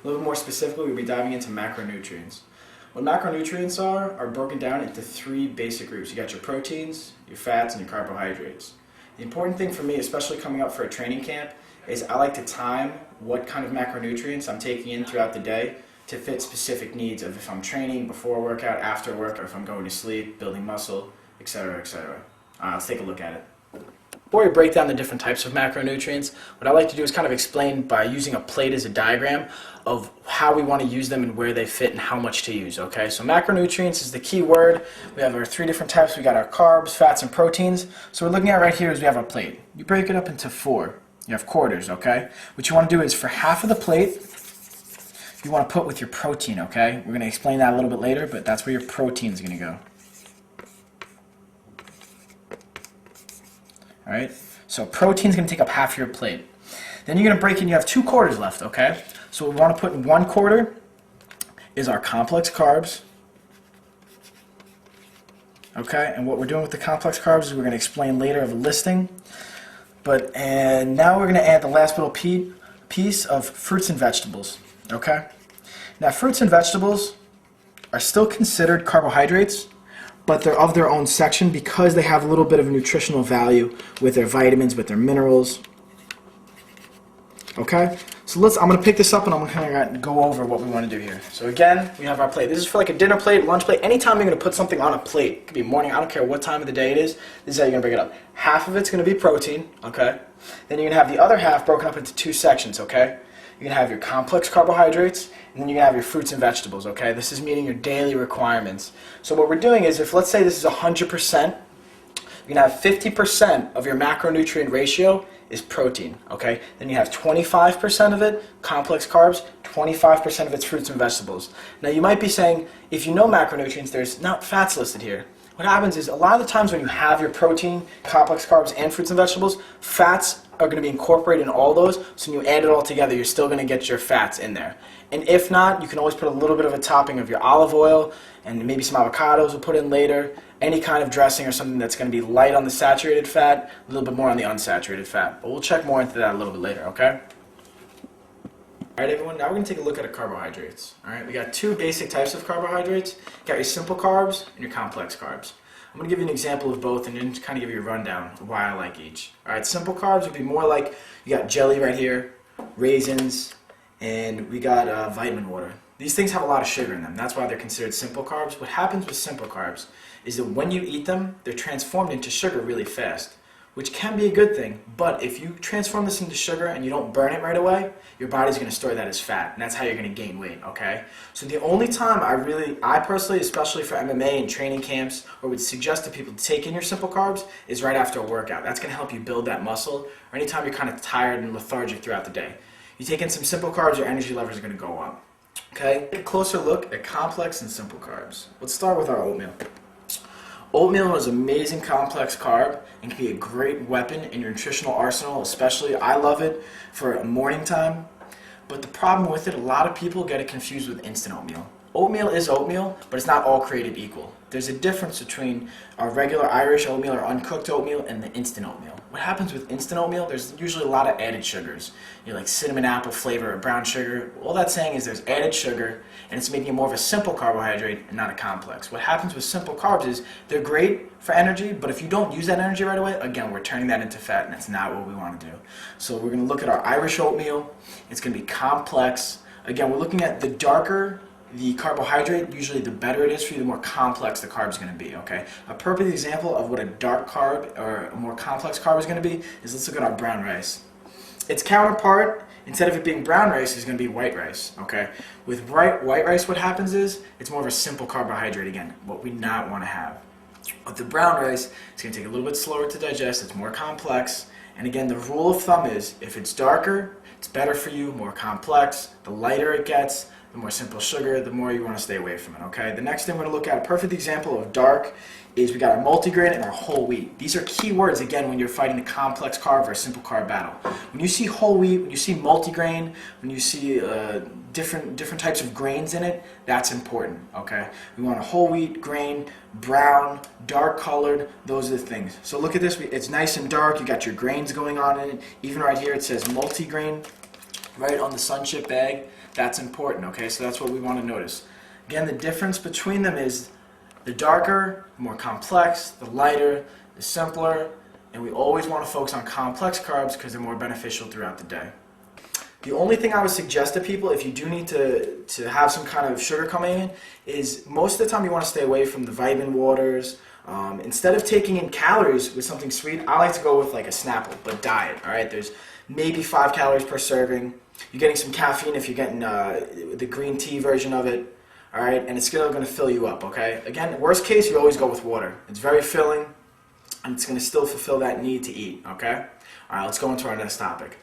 A little bit more specifically, we'll be diving into macronutrients. What macronutrients are broken down into three basic groups. You got your proteins, your fats, and your carbohydrates. The important thing for me, especially coming up for a training camp, is I like to time what kind of macronutrients I'm taking in throughout the day to fit specific needs of if I'm training, before a workout, after work, or if I'm going to sleep, building muscle, etc., etc. Let's take a look at it. Before we break down the different types of macronutrients, what I like to do is kind of explain by using a plate as a diagram of how we want to use them and where they fit and how much to use, okay? So macronutrients is the key word. We have our three different types. We got our carbs, fats, and proteins. So what we're looking at right here is we have our plate. You break it up into four. You have quarters, okay? What you want to do is for half of the plate, you want to put with your protein, okay? We're going to explain that a little bit later, but that's where your protein is going to go. All right, so protein's going to take up half your plate. Then you're going to break in, you have 2 quarters left, okay? So what we want to put in 1 quarter is our complex carbs. Okay, and what we're doing with the complex carbs is we're going to explain later of a listing. And now we're going to add the last little piece of fruits and vegetables, okay? Now fruits and vegetables are still considered carbohydrates, but they're of their own section because they have a little bit of nutritional value with their vitamins, with their minerals. Okay, so I'm going to pick this up and I'm going to go over what we want to do here. So again, we have our plate. This is for like a dinner plate, lunch plate. Anytime you're going to put something on a plate, it could be morning, I don't care what time of the day it is, this is how you're going to break it up. Half of it's going to be protein, okay? Then you're going to have the other half broken up into 2 sections, okay? You're going to have your complex carbohydrates, and then you're going to have your fruits and vegetables, okay? This is meeting your daily requirements. So what we're doing is, if let's say this is 100%, you're going to have 50% of your macronutrient ratio is protein, okay? Then you have 25% of it, complex carbs, 25% of it's fruits and vegetables. Now you might be saying, if you know macronutrients, there's not fats listed here. What happens is, a lot of the times when you have your protein, complex carbs, and fruits and vegetables, fats are going to be incorporated in all those, so when you add it all together, you're still going to get your fats in there. And if not, you can always put a little bit of a topping of your olive oil, and maybe some avocados we'll put in later, any kind of dressing or something that's going to be light on the saturated fat, a little bit more on the unsaturated fat. But we'll check more into that a little bit later, okay? Alright everyone, now we're going to take a look at our carbohydrates. Alright, we got 2 basic types of carbohydrates. You got your simple carbs and your complex carbs. I'm going to give you an example of both and then kind of give you a rundown of why I like each. Alright, simple carbs would be more like, you got jelly right here, raisins, and we got vitamin water. These things have a lot of sugar in them. That's why they're considered simple carbs. What happens with simple carbs is that when you eat them, they're transformed into sugar really fast, which can be a good thing, but if you transform this into sugar and you don't burn it right away, your body's going to store that as fat, and that's how you're going to gain weight, okay? So the only time I personally, especially for MMA and training camps, or would suggest to people to take in your simple carbs is right after a workout. That's going to help you build that muscle, or anytime you're kind of tired and lethargic throughout the day. You take in some simple carbs, your energy levels are going to go up, okay? Take a closer look at complex and simple carbs. Let's start with our oatmeal. Oatmeal is an amazing complex carb and can be a great weapon in your nutritional arsenal, especially I love it for morning time. But the problem with it, a lot of people get it confused with instant oatmeal. Oatmeal is oatmeal, but it's not all created equal. There's a difference between our regular Irish oatmeal or uncooked oatmeal and the instant oatmeal. What happens with instant oatmeal, there's usually a lot of added sugars. You know, like cinnamon apple flavor or brown sugar. All that's saying is there's added sugar, and it's making it more of a simple carbohydrate and not a complex. What happens with simple carbs is they're great for energy, but if you don't use that energy right away, again, we're turning that into fat, and that's not what we want to do. So we're going to look at our Irish oatmeal. It's going to be complex. Again, we're looking at the darker the carbohydrate, usually the better it is for you, the more complex the carb is going to be, okay? A perfect example of what a dark carb or a more complex carb is going to be is, let's look at our brown rice. Its counterpart, instead of it being brown rice, is going to be white rice, okay? With white rice, what happens is, it's more of a simple carbohydrate again, what we not want to have. With the brown rice, it's going to take a little bit slower to digest, it's more complex, and again, the rule of thumb is, if it's darker, it's better for you, more complex, the lighter it gets, the more simple sugar, the more you want to stay away from it, okay? The next thing we're going to look at, a perfect example of dark, is we got our multigrain and our whole wheat. These are key words, again, when you're fighting the complex carb or simple carb battle. When you see whole wheat, when you see multigrain, when you see different types of grains in it, that's important, okay? We want a whole wheat, grain, brown, dark colored, those are the things. So look at this, it's nice and dark, you got your grains going on in it. Even right here it says multigrain. right on the Sunship bag. That's important, okay? So that's what we want to notice. Again, the difference between them is the darker, the more complex, the lighter, the simpler, and we always want to focus on complex carbs because they're more beneficial throughout the day. The only thing I would suggest to people, if you do need to have some kind of sugar coming in, is most of the time you want to stay away from the vitamin waters. Instead of taking in calories with something sweet, I like to go with like a Snapple, but diet, all right? There's maybe 5 calories per serving. You're getting some caffeine if you're getting the green tea version of it, all right? And it's still going to fill you up, okay? Again, worst case, you always go with water. It's very filling, and it's going to still fulfill that need to eat, okay? All right, let's go into our next topic.